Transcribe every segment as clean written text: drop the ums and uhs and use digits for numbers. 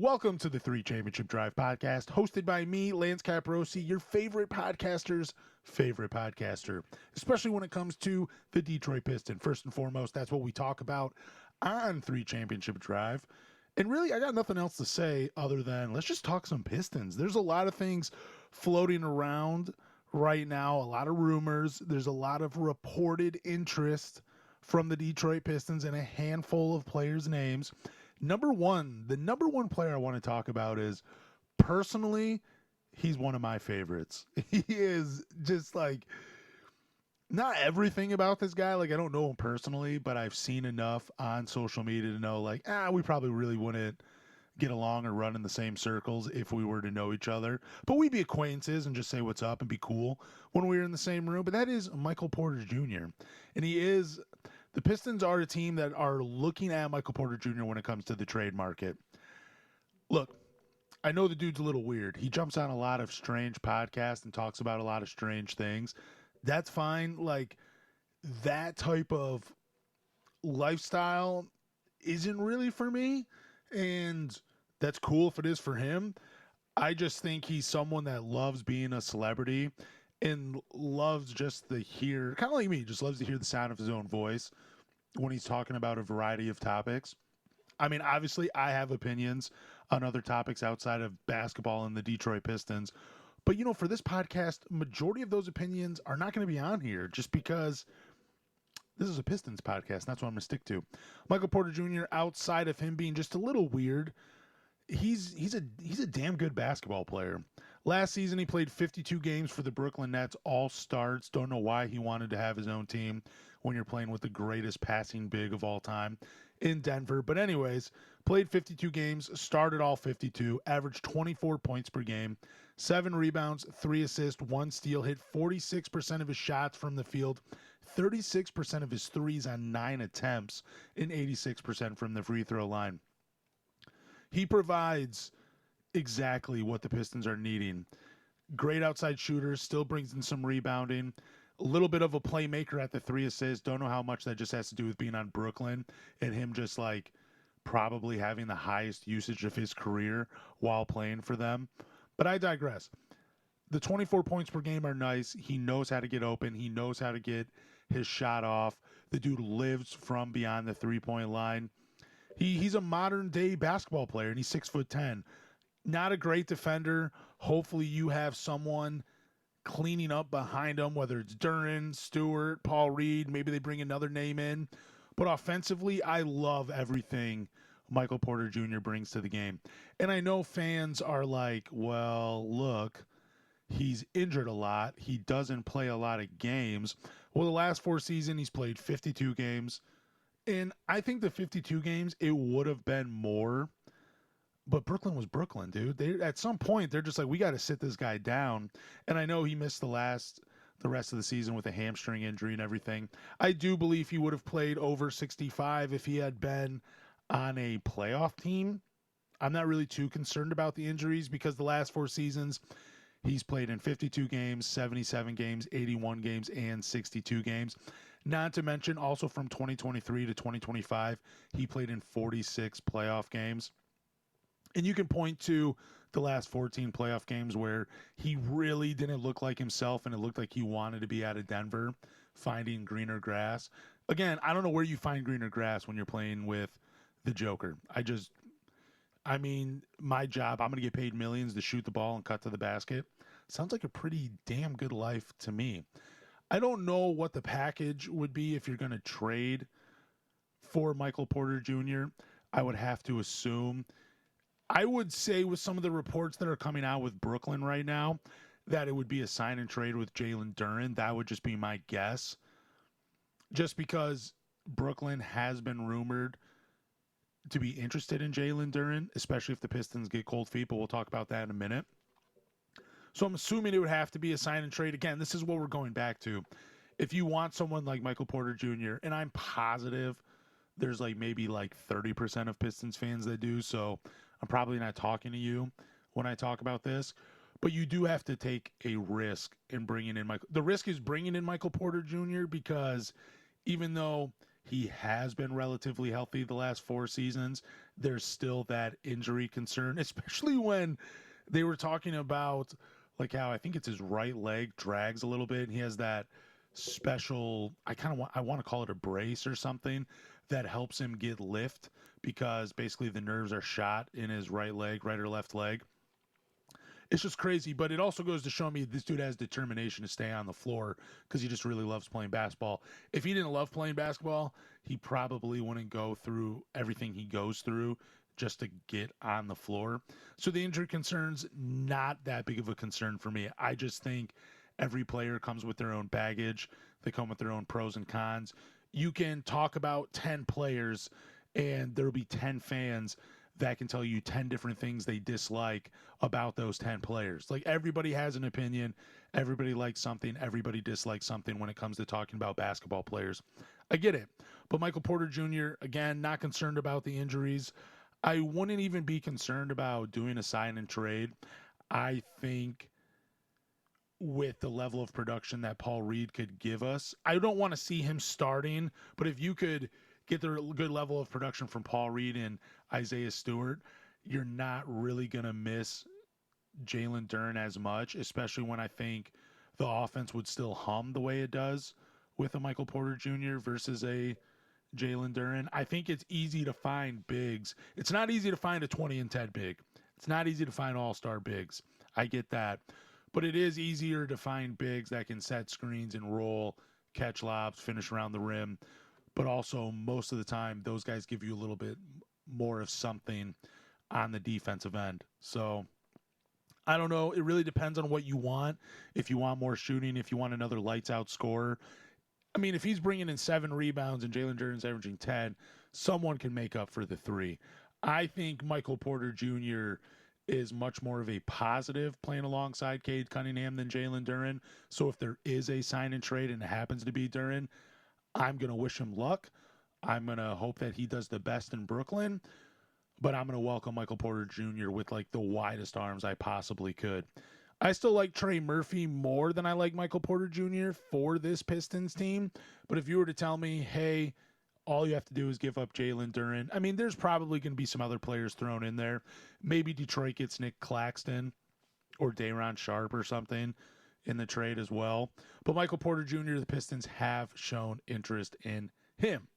Welcome to the 3 Championship Drive podcast, hosted by me, Lance Caporossi, your favorite podcaster's favorite podcaster, especially when it comes to the Detroit Pistons. First and foremost, that's what we talk about on 3 Championship Drive. And really, I got nothing else to say other than let's just talk some Pistons. There's a lot of things floating around right now, a lot of rumors. There's a lot of reported interest from the Detroit Pistons and a handful of players' names. The number one player I want to talk about is, personally, he's one of my favorites. He is just like, not everything about this guy. Like, I don't know him personally, but I've seen enough on social media to know, like, we probably really wouldn't get along or run in the same circles if we were to know each other. But we'd be acquaintances and just say what's up and be cool when we were in the same room. But that is Michael Porter Jr. And the Pistons are a team that are looking at Michael Porter Jr. when it comes to the trade market. Look, I know the dude's a little weird. He jumps on a lot of strange podcasts and talks about a lot of strange things. That's fine. Like, that type of lifestyle isn't really for me. And that's cool if it is for him. I just think he's someone that loves being a celebrity and loves just to hear, kind of like me, just loves to hear the sound of his own voice when he's talking about a variety of topics. I mean, obviously, I have opinions on other topics outside of basketball and the Detroit Pistons. But, for this podcast, majority of those opinions are not going to be on here just because this is a Pistons podcast, and that's what I'm going to stick to. Michael Porter Jr., outside of him being just a little weird, he's a damn good basketball player. Last season, he played 52 games for the Brooklyn Nets, all starts. Don't know why he wanted to have his own team when you're playing with the greatest passing big of all time in Denver. But anyways, played 52 games, started all 52, averaged 24 points per game, 7 rebounds, 3 assists, 1 steal, hit 46% of his shots from the field, 36% of his threes on 9 attempts, and 86% from the free throw line. He provides exactly what the Pistons are needing. Great outside shooter, still brings in some rebounding, a little bit of a playmaker at the 3 assists. Don't know how much that just has to do with being on Brooklyn and him just like probably having the highest usage of his career while playing for them. But I digress. The 24 points per game are nice. He knows how to get open. He knows how to get his shot off. The dude lives from beyond the 3-point line. He's a modern day basketball player, and he's 6'10". Not a great defender. Hopefully you have someone cleaning up behind him, whether it's Duren, Stewart, Paul Reed. Maybe they bring another name in. But offensively, I love everything Michael Porter Jr. brings to the game. And I know fans are like, well, look, he's injured a lot. He doesn't play a lot of games. Well, the last 4 seasons, he's played 52 games. And I think the 52 games, it would have been more. But Brooklyn was Brooklyn, dude. At some point, they're just like, we got to sit this guy down. And I know he missed the rest of the season with a hamstring injury and everything. I do believe he would have played over 65 if he had been on a playoff team. I'm not really too concerned about the injuries because the last 4 seasons, he's played in 52 games, 77 games, 81 games, and 62 games. Not to mention, also from 2023 to 2025, he played in 46 playoff games. And you can point to the last 14 playoff games where he really didn't look like himself and it looked like he wanted to be out of Denver, finding greener grass. Again, I don't know where you find greener grass when you're playing with the Joker. My job, I'm going to get paid millions to shoot the ball and cut to the basket. Sounds like a pretty damn good life to me. I don't know what the package would be if you're going to trade for Michael Porter Jr. I would have to assume. I would say with some of the reports that are coming out with Brooklyn right now that it would be a sign and trade with Jalen Duren. That would just be my guess. Just because Brooklyn has been rumored to be interested in Jalen Duren, especially if the Pistons get cold feet, but we'll talk about that in a minute. So I'm assuming it would have to be a sign and trade. Again, this is what we're going back to. If you want someone like Michael Porter Jr., and I'm positive there's maybe 30% of Pistons fans that do, so I'm probably not talking to you when I talk about this, but you do have to take a risk in bringing in Michael. The risk is bringing in Michael Porter Jr. because even though he has been relatively healthy the last 4 seasons. There's still that injury concern, especially when they were talking about like how I think it's his right leg drags a little bit. And he has that special, I want to call it a brace or something that helps him get lift because basically the nerves are shot in his right leg, right or left leg. It's just crazy, but it also goes to show me this dude has determination to stay on the floor because he just really loves playing basketball. If he didn't love playing basketball, he probably wouldn't go through everything he goes through just to get on the floor. So the injury concern's not that big of a concern for me. I just think every player comes with their own baggage. They come with their own pros and cons. You can talk about 10 players and there'll be 10 fans that can tell you 10 different things they dislike about those 10 players. Like everybody has an opinion. Everybody likes something. Everybody dislikes something when it comes to talking about basketball players. I get it. But Michael Porter Jr., again, not concerned about the injuries. I wouldn't even be concerned about doing a sign and trade. I think with the level of production that Paul Reed could give us, I don't want to see him starting, but if you could get the good level of production from Paul Reed and Isaiah Stewart, you're not really going to miss Jalen Duren as much, especially when I think the offense would still hum the way it does with a Michael Porter Jr. versus a Jalen Duren. I think it's easy to find bigs. It's not easy to find a 20 and 10 big. It's not easy to find all-star bigs. I get that. But it is easier to find bigs that can set screens and roll, catch lobs, finish around the rim. But also, most of the time, those guys give you a little bit more of something on the defensive end. So, I don't know. It really depends on what you want. If you want more shooting, if you want another lights-out scorer. I mean, if he's bringing in 7 rebounds and Jalen Duren's averaging 10, someone can make up for the 3. I think Michael Porter Jr. is much more of a positive playing alongside Cade Cunningham than Jalen Duren. So if there is a sign and trade and it happens to be Duren, I'm going to wish him luck. I'm going to hope that he does the best in Brooklyn, but I'm going to welcome Michael Porter Jr. with like the widest arms I possibly could. I still like Trey Murphy more than I like Michael Porter Jr. for this Pistons team, but if you were to tell me, hey, all you have to do is give up Jalen Duren, I mean, there's probably going to be some other players thrown in there. Maybe Detroit gets Nick Claxton or Day'Ron Sharpe or something in the trade as well. But Michael Porter Jr., the Pistons have shown interest in him.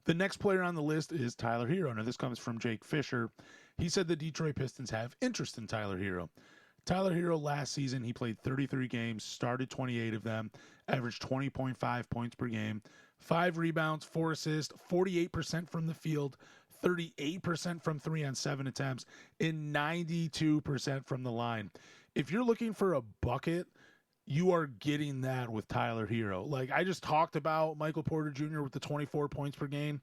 The next player on the list is Tyler Herro. Now, this comes from Jake Fisher. He said the Detroit Pistons have interest in Tyler Herro. Tyler Herro last season, he played 33 games, started 28 of them, averaged 20.5 points per game, 5 rebounds, 4 assists, 48% from the field, 38% from 3 on 7 attempts, and 92% from the line. If you're looking for a bucket, you are getting that with Tyler Herro. Like I just talked about Michael Porter Jr. with the 24 points per game.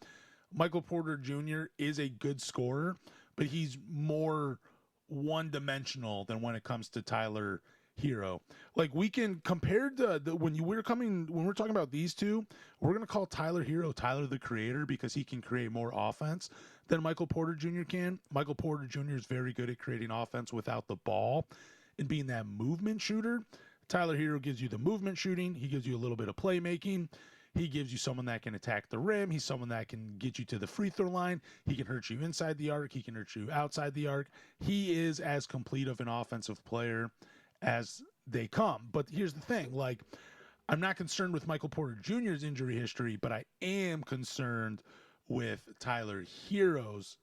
Michael Porter Jr. is a good scorer, but he's more one-dimensional than when it comes to Tyler Herro. Like we can compare to when we're talking about these two, we're gonna call Tyler Herro Tyler the Creator because he can create more offense than Michael Porter Jr. can. Michael Porter Jr. is very good at creating offense without the ball and being that movement shooter. Tyler Herro gives you the movement shooting. He gives you a little bit of playmaking. He gives you someone that can attack the rim. He's someone that can get you to the free throw line. He can hurt you inside the arc. He can hurt you outside the arc. He is as complete of an offensive player as they come. But here's the thing, like, I'm not concerned with Michael Porter Jr.'s injury history, but I am concerned with Tyler Herro's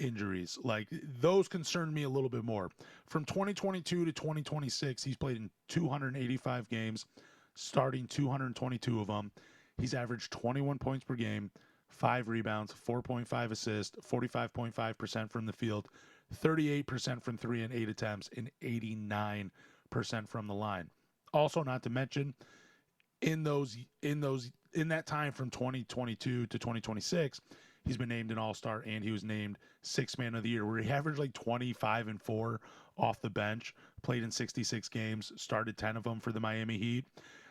injuries. Like, those concern me a little bit more. From 2022 to 2026, he's played in 285 games, starting 222 of them. He's averaged 21 points per game, 5 rebounds, 4.5 assists, 45.5% from the field, 38% from 3 and 8 attempts, and 89% from the line. Also, not to mention, in that time from 2022 to 2026, he's been named an All-Star and he was named Sixth Man of the Year, where he averaged like 25 and 4 off the bench, played in 66 games, started 10 of them for the Miami Heat.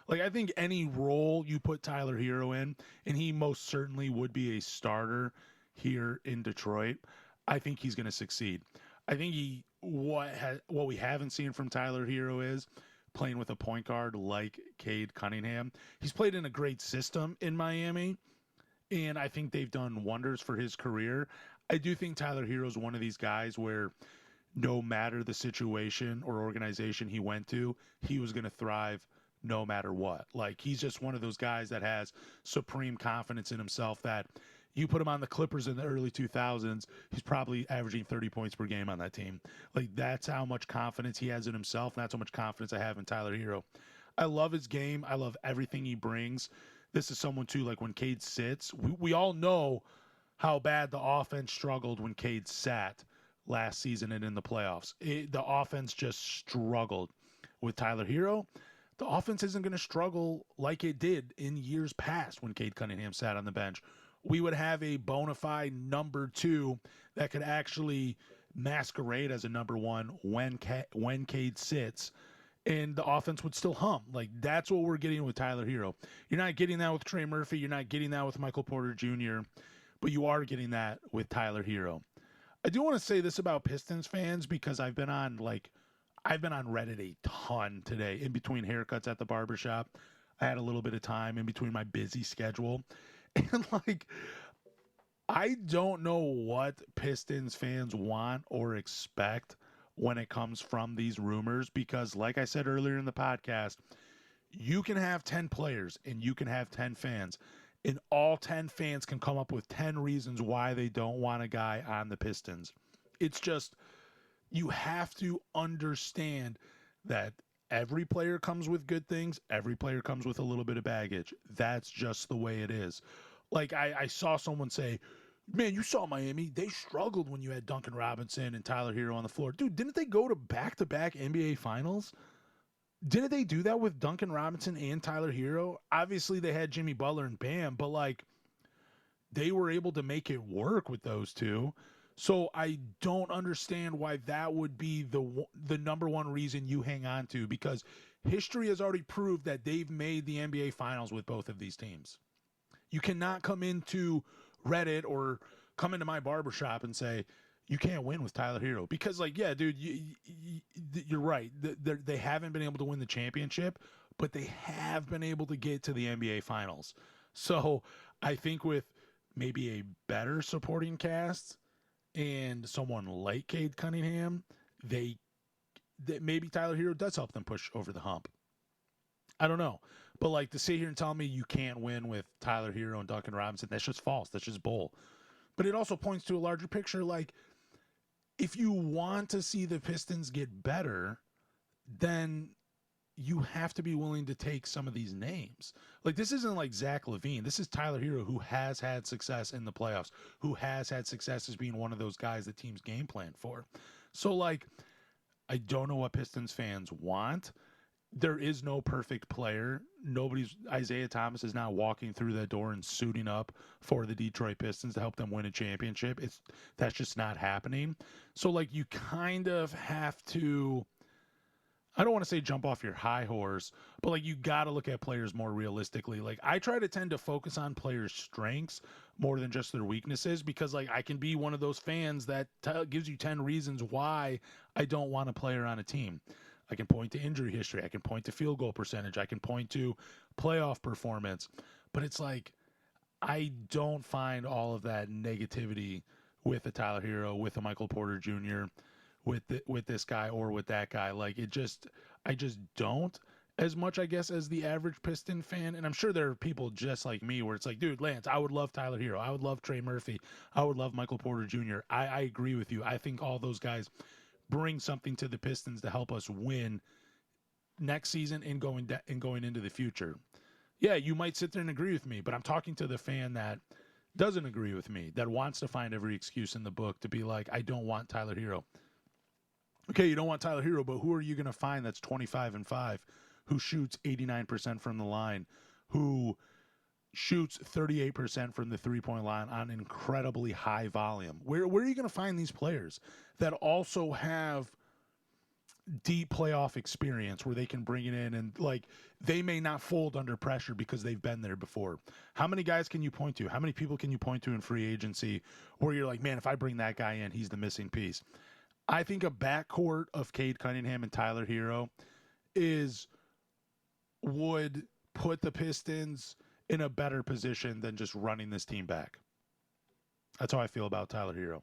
Like, I think any role you put Tyler Herro in, and he most certainly would be a starter here in Detroit, I think he's going to succeed. I think what we haven't seen from Tyler Herro is playing with a point guard like Cade Cunningham. He's played in a great system in Miami, and I think they've done wonders for his career. I do think Tyler Herro is one of these guys where no matter the situation or organization he went to, he was going to thrive no matter what. Like, he's just one of those guys that has supreme confidence in himself that you put him on the Clippers in the early 2000s, he's probably averaging 30 points per game on that team. Like, that's how much confidence he has in himself, and that's how much confidence I have in Tyler Herro. I love his game. I love everything he brings. This is someone, too, like when Cade sits, we all know how bad the offense struggled when Cade sat last season and in the playoffs. The offense just struggled. With Tyler Herro, the offense isn't going to struggle like it did in years past when Cade Cunningham sat on the bench. We would have a bona fide number 2 that could actually masquerade as a number 1 when Cade sits, and the offense would still hum. Like, that's what we're getting with Tyler Herro. You're not getting that with Trey Murphy. You're not getting that with Michael Porter Jr., but you are getting that with Tyler Herro. I do want to say this about Pistons fans because I've been on Reddit a ton today in between haircuts at the barbershop. I had a little bit of time in between my busy schedule. And I don't know what Pistons fans want or expect when it comes from these rumors because, like I said earlier in the podcast, you can have 10 players and you can have 10 fans. And all 10 fans can come up with 10 reasons why they don't want a guy on the Pistons. It's just, you have to understand that every player comes with good things. Every player comes with a little bit of baggage. That's just the way it is. Like, I saw someone say, man, you saw Miami. They struggled when you had Duncan Robinson and Tyler Herro on the floor. Dude, didn't they go to back-to-back NBA finals? Didn't they do that with Duncan Robinson and Tyler Herro? Obviously, they had Jimmy Butler and Bam, but, they were able to make it work with those two. So I don't understand why that would be the number 1 reason you hang on to, because history has already proved that they've made the NBA Finals with both of these teams. You cannot come into Reddit or come into my barbershop and say, you can't win with Tyler Herro. Because, yeah, dude, you're right. They haven't been able to win the championship, but they have been able to get to the NBA Finals. So I think with maybe a better supporting cast and someone like Cade Cunningham, maybe Tyler Herro does help them push over the hump. I don't know. But, to sit here and tell me you can't win with Tyler Herro and Duncan Robinson, that's just false. That's just bull. But it also points to a larger picture. If you want to see the Pistons get better, then you have to be willing to take some of these names. This isn't like Zach LaVine. This is Tyler Herro, who has had success in the playoffs, who has had success as being one of those guys that teams game plan for. So, I don't know what Pistons fans want. There is no perfect player. Isaiah Thomas is not walking through that door and suiting up for the Detroit Pistons to help them win a championship. That's just not happening. So, you kind of have to, I don't want to say jump off your high horse, but you got to look at players more realistically. I try to tend to focus on players' strengths more than just their weaknesses, because I can be one of those fans that gives you 10 reasons why I don't want a player on a team. I can point to injury history. I can point to field goal percentage. I can point to playoff performance. But it's I don't find all of that negativity with a Tyler Herro, with a Michael Porter Jr., with this guy or with that guy. I just don't, as much, I guess, as the average Piston fan. And I'm sure there are people just like me where it's dude, Lance, I would love Tyler Herro. I would love Trey Murphy. I would love Michael Porter Jr. I agree with you. I think all those guys bring something to the Pistons to help us win next season and going into the future. Yeah, you might sit there and agree with me, but I'm talking to the fan that doesn't agree with me, that wants to find every excuse in the book to be I don't want Tyler Herro. Okay, you don't want Tyler Herro, but who are you going to find that's 25-5, who shoots 89% from the line, who shoots 38% from the three-point line on incredibly high volume? Where are you going to find these players that also have deep playoff experience where they can bring it in and they may not fold under pressure because they've been there before? How many guys can you point to? How many people can you point to in free agency where you're man, if I bring that guy in, he's the missing piece? I think a backcourt of Cade Cunningham and Tyler Herro would put the Pistons in a better position than just running this team back. That's how I feel about Tyler Herro.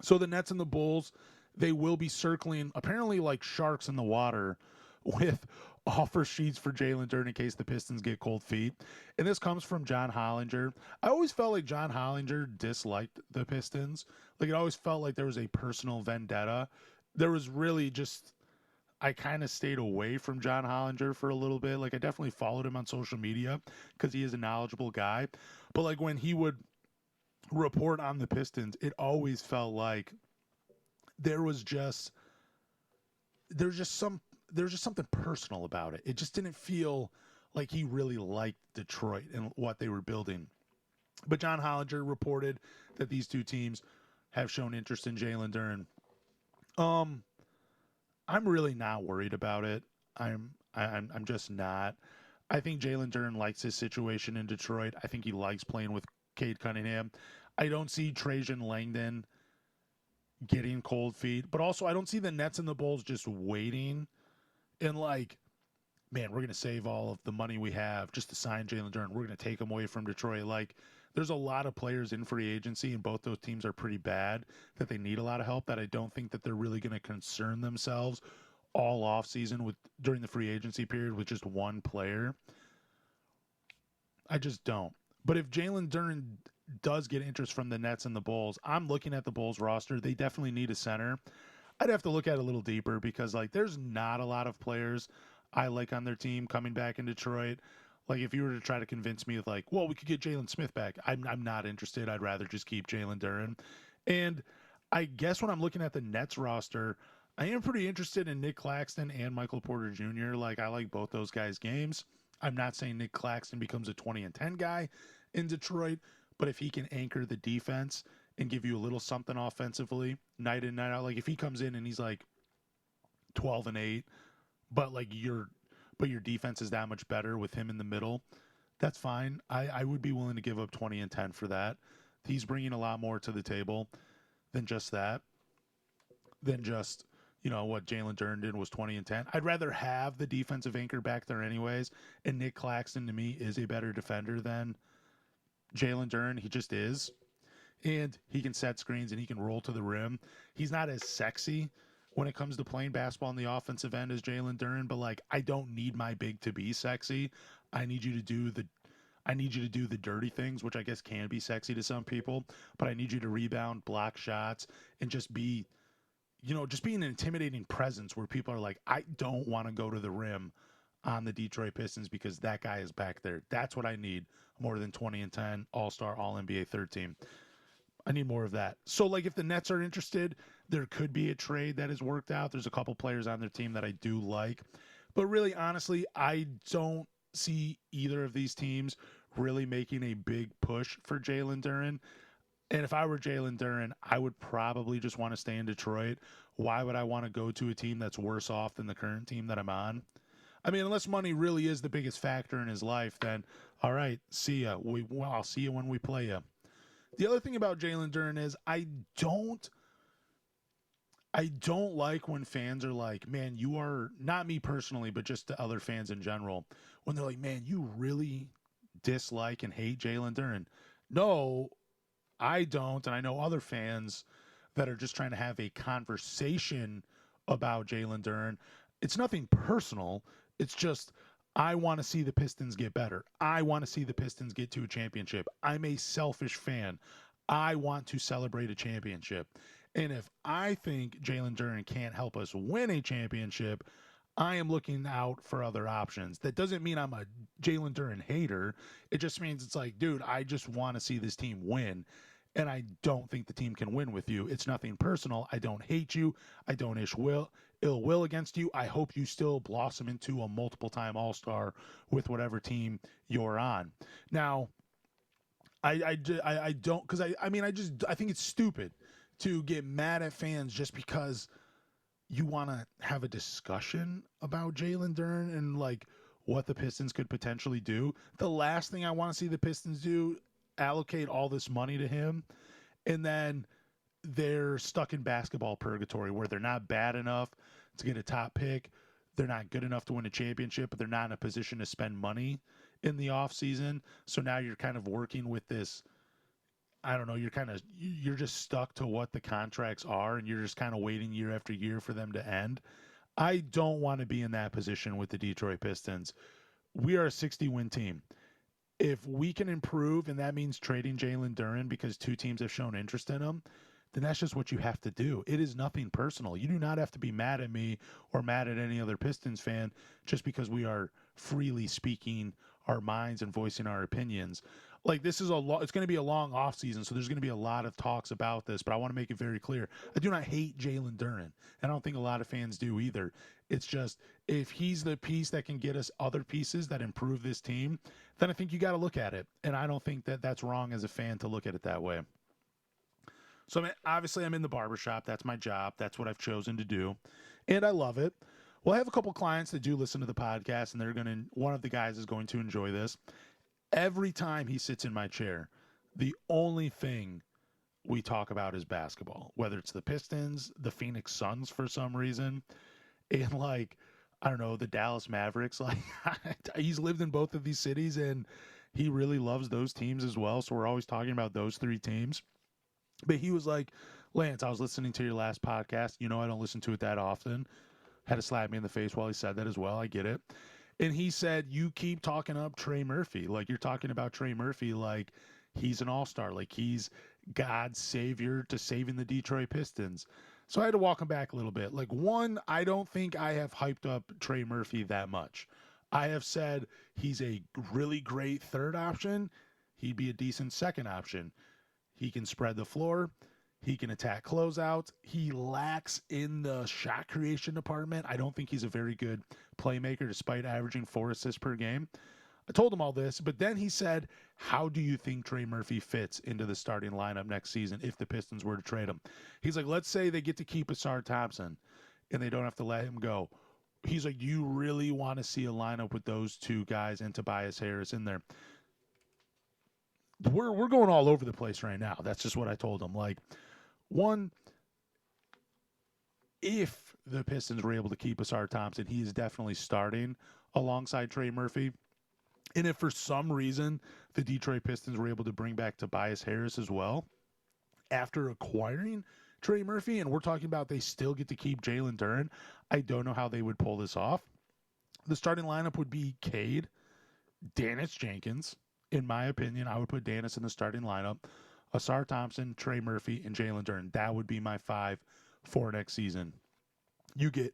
So the Nets and the Bulls, they will be circling, apparently like sharks in the water, with offer sheets for Jalen Duren in case the Pistons get cold feet. And this comes from John Hollinger. I always felt like John Hollinger disliked the Pistons. Like, it always felt like there was a personal vendetta. There was really just, I kind of stayed away from John Hollinger for a little bit. Like, I definitely followed him on social media because he is a knowledgeable guy. But like when he would report on the Pistons, it always felt like there's just something personal about it. It just didn't feel like he really liked Detroit and what they were building. But John Hollinger reported that these two teams have shown interest in Jalen Duren. I'm really not worried about it. I'm just not. I think Jalen Duren likes his situation in Detroit. I think he likes playing with Cade Cunningham. I don't see Trajan Langdon getting cold feet, but also I don't see the Nets and the Bulls just waiting and like, man, we're going to save all of the money we have just to sign Jalen Duren. We're going to take him away from Detroit. Like, there's a lot of players in free agency, and both those teams are pretty bad, that they need a lot of help, that I don't think that they're really going to concern themselves all offseason during the free agency period with just one player. I just don't. But if Jalen Duren does get interest from the Nets and the Bulls, I'm looking at the Bulls roster. They definitely need a center. I'd have to look at it a little deeper because, like, there's not a lot of players I like on their team coming back in Detroit. Like, if you were to try to convince me of, like, well, we could get Jalen Smith back, I'm not interested. I'd rather just keep Jalen Duren. And I guess when I'm looking at the Nets roster, I am pretty interested in Nick Claxton and Michael Porter Jr. Like, I like both those guys' games. I'm not saying Nick Claxton becomes a 20-10 guy in Detroit, but if he can anchor the defense and give you a little something offensively night in, night out, like if he comes in and he's like 12-8, but like your defense is that much better with him in the middle, that's fine. I would be willing to give up 20-10 for that. He's bringing a lot more to the table than just that, than just, you know, what Jalen Duren did was 20-10. I'd rather have the defensive anchor back there anyways, and Nick Claxton to me is a better defender than Jalen Duren. He just is. And he can set screens and he can roll to the rim. He's not as sexy when it comes to playing basketball on the offensive end as Jalen Duren, but like, I don't need my big to be sexy. I need you to do the dirty things, which I guess can be sexy to some people, but I need you to rebound, block shots, and just be an intimidating presence where people are like, I don't want to go to the rim on the Detroit Pistons because that guy is back there. That's what I need more than 20-10 All-Star, All-NBA third team. I need more of that. So, like, if the Nets are interested, there could be a trade that is worked out. There's a couple players on their team that I do like. But really, honestly, I don't see either of these teams really making a big push for Jalen Duren. And if I were Jalen Duren, I would probably just want to stay in Detroit. Why would I want to go to a team that's worse off than the current team that I'm on? I mean, unless money really is the biggest factor in his life, then, all right, see ya. I'll see you when we play you. The other thing about Jalen Duren is I don't like when fans are like, man, you are, not me personally, but just to other fans in general, when they're like, man, you really dislike and hate Jalen Duren. No, I don't. And I know other fans that are just trying to have a conversation about Jalen Duren. It's nothing personal. It's just, I want to see the Pistons get better. I want to see the Pistons get to a championship. I'm a selfish fan. I want to celebrate a championship. And if I think Jalen Duren can't help us win a championship, I am looking out for other options. That doesn't mean I'm a Jalen Duren hater. It just means it's like, dude, I just want to see this team win. And I don't think the team can win with you. It's nothing personal. I don't hate you. I don't ill will against you. I hope you still blossom into a multiple-time All-Star with whatever team you're on. Now, I don't, because I think it's stupid to get mad at fans just because you want to have a discussion about Jalen Duren and like what the Pistons could potentially do. The last thing I want to see the Pistons do, allocate all this money to him, and then they're stuck in basketball purgatory where they're not bad enough to get a top pick. they're not good enough to win a championship, but they're not in a position to spend money in the offseason. So now you're kind of working with this, I don't know, you're just stuck to what the contracts are, and you're just kind of waiting year after year for them to end. I don't want to be in that position with the Detroit Pistons. We are a 60-win team. If we can improve, and that means trading Jalen Duren because two teams have shown interest in him, then that's just what you have to do. It is nothing personal. You do not have to be mad at me or mad at any other Pistons fan just because we are freely speaking our minds and voicing our opinions. Like, this is it's going to be a long offseason, so there's going to be a lot of talks about this, but I want to make it very clear. I do not hate Jalen Duren. I don't think a lot of fans do either. It's just, if he's the piece that can get us other pieces that improve this team, then I think you got to look at it. And I don't think that that's wrong as a fan to look at it that way. So, obviously, I'm in the barbershop. That's my job. That's what I've chosen to do. And I love it. Well, I have a couple clients that do listen to the podcast, and one of the guys is going to enjoy this. Every time he sits in my chair, the only thing we talk about is basketball, whether it's the Pistons, the Phoenix Suns for some reason, and I don't know, the Dallas Mavericks. He's lived in both of these cities, and he really loves those teams as well. So we're always talking about those three teams. But he was like, Lance, I was listening to your last podcast. I don't listen to it that often. Had to slap me in the face while he said that as well. I get it. And he said, you keep talking up Trey Murphy. Like, you're talking about Trey Murphy like he's an all-star, like he's God's savior to saving the Detroit Pistons. So I had to walk him back a little bit. Like, one, I don't think I have hyped up Trey Murphy that much. I have said he's a really great third option. He'd be a decent second option. He can spread the floor. He can attack closeouts. He lacks in the shot creation department. I don't think he's a very good playmaker despite averaging 4 assists per game. I told him all this, but then he said, how do you think Trey Murphy fits into the starting lineup next season if the Pistons were to trade him? He's like, let's say they get to keep Asar Thompson and they don't have to let him go. He's like, you really want to see a lineup with those two guys and Tobias Harris in there? We're going all over the place right now. That's just what I told him. Like, one, if the Pistons were able to keep Asar Thompson, he is definitely starting alongside Trey Murphy. And if for some reason the Detroit Pistons were able to bring back Tobias Harris as well, after acquiring Trey Murphy, and we're talking about they still get to keep Jalen Duren, I don't know how they would pull this off. The starting lineup would be Cade, Dennis Jenkins. In my opinion, I would put Dennis in the starting lineup. Asar Thompson, Trey Murphy, and Jalen Duren. That would be my 5 for next season. You get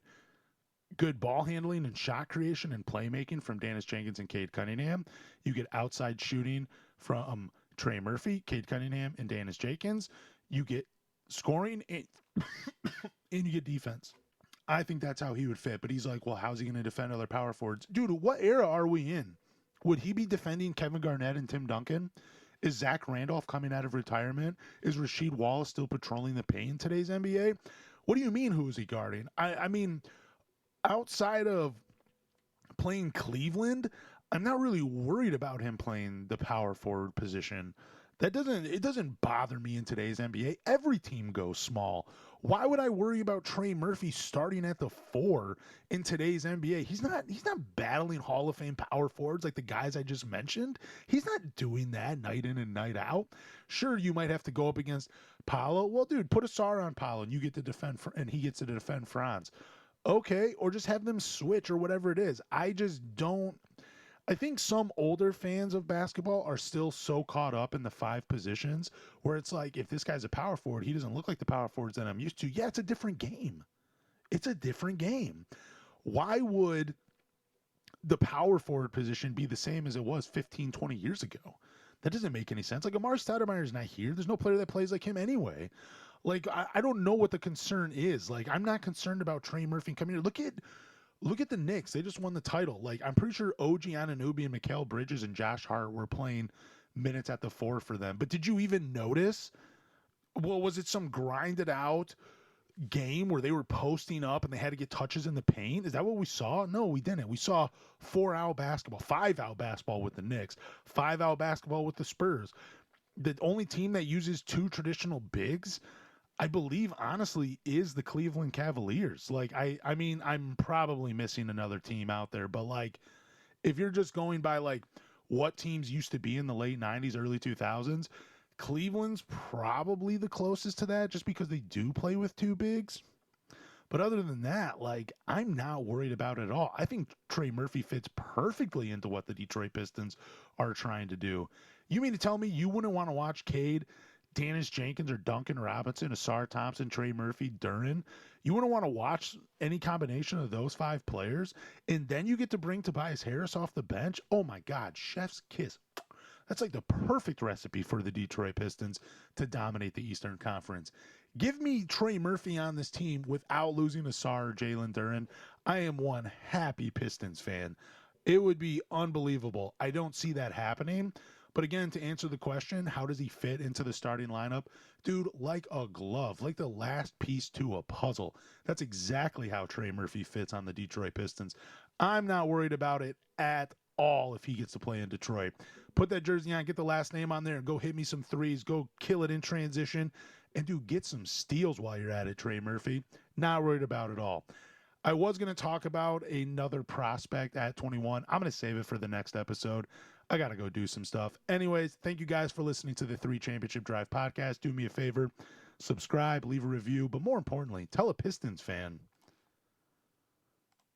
good ball handling and shot creation and playmaking from Dennis Jenkins and Cade Cunningham. You get outside shooting from Trey Murphy, Cade Cunningham, and Dennis Jenkins. You get scoring and you get defense. I think that's how he would fit. But he's like, well, how's he going to defend other power forwards? Dude, what era are we in? Would he be defending Kevin Garnett and Tim Duncan? Is Zach Randolph coming out of retirement? Is Rasheed Wallace still patrolling the paint in today's NBA? What do you mean, who is he guarding? I mean, outside of playing Cleveland, I'm not really worried about him playing the power forward position. It doesn't bother me in today's NBA. Every team goes small. Why would I worry about Trey Murphy starting at the 4 in today's NBA? He's not battling Hall of Fame power forwards like the guys I just mentioned. He's not doing that night in and night out. Sure, you might have to go up against Paolo. Well, dude, put Asar on Paolo and you get to defend, and he gets to defend Franz. Okay, or just have them switch or whatever it is. I think some older fans of basketball are still so caught up in the 5 positions where it's like, if this guy's a power forward, he doesn't look like the power forwards that I'm used to. Yeah, it's a different game. It's a different game. Why would the power forward position be the same as it was 15, 20 years ago? That doesn't make any sense. Like, Amar Stoudemire's not here. There's no player that plays like him anyway. Like, I don't know what the concern is. Like, I'm not concerned about Trey Murphy coming here. Look at the Knicks. They just won the title. Like, I'm pretty sure OG Anunoby and Mikal Bridges and Josh Hart were playing minutes at the 4 for them. But did you even notice? Well, was it some grinded out game where they were posting up and they had to get touches in the paint? Is that what we saw? No, we didn't. We saw 4-out basketball, 5-out basketball with the Knicks, 5-out basketball with the Spurs. The only team that uses 2 traditional bigs. I believe, honestly, is the Cleveland Cavaliers. Like, I mean, I'm probably missing another team out there, but like, if you're just going by like what teams used to be in the late 90s, early 2000s, Cleveland's probably the closest to that just because they do play with two bigs. But other than that, like, I'm not worried about it at all. I think Trey Murphy fits perfectly into what the Detroit Pistons are trying to do. You mean to tell me you wouldn't want to watch Cade, Dennis Jenkins, or Duncan Robinson, Asar Thompson, Trey Murphy, Duren? You wouldn't want to watch any combination of those five players? And then you get to bring Tobias Harris off the bench? Oh my God, chef's kiss. That's like the perfect recipe for the Detroit Pistons to dominate the Eastern Conference. Give me Trey Murphy on this team without losing Asar or Jalen Duren. I am one happy Pistons fan. It would be unbelievable. I don't see that happening. But again, to answer the question, how does he fit into the starting lineup? Dude, like a glove, like the last piece to a puzzle. That's exactly how Trey Murphy fits on the Detroit Pistons. I'm not worried about it at all if he gets to play in Detroit. Put that jersey on, get the last name on there, and go hit me some threes. Go kill it in transition. And, dude, get some steals while you're at it, Trey Murphy. Not worried about it all. I was going to talk about another prospect at 21. I'm going to save it for the next episode. I got to go do some stuff. Anyways, thank you guys for listening to the 3 Championship Drive podcast. Do me a favor, subscribe, leave a review, but more importantly, tell a Pistons fan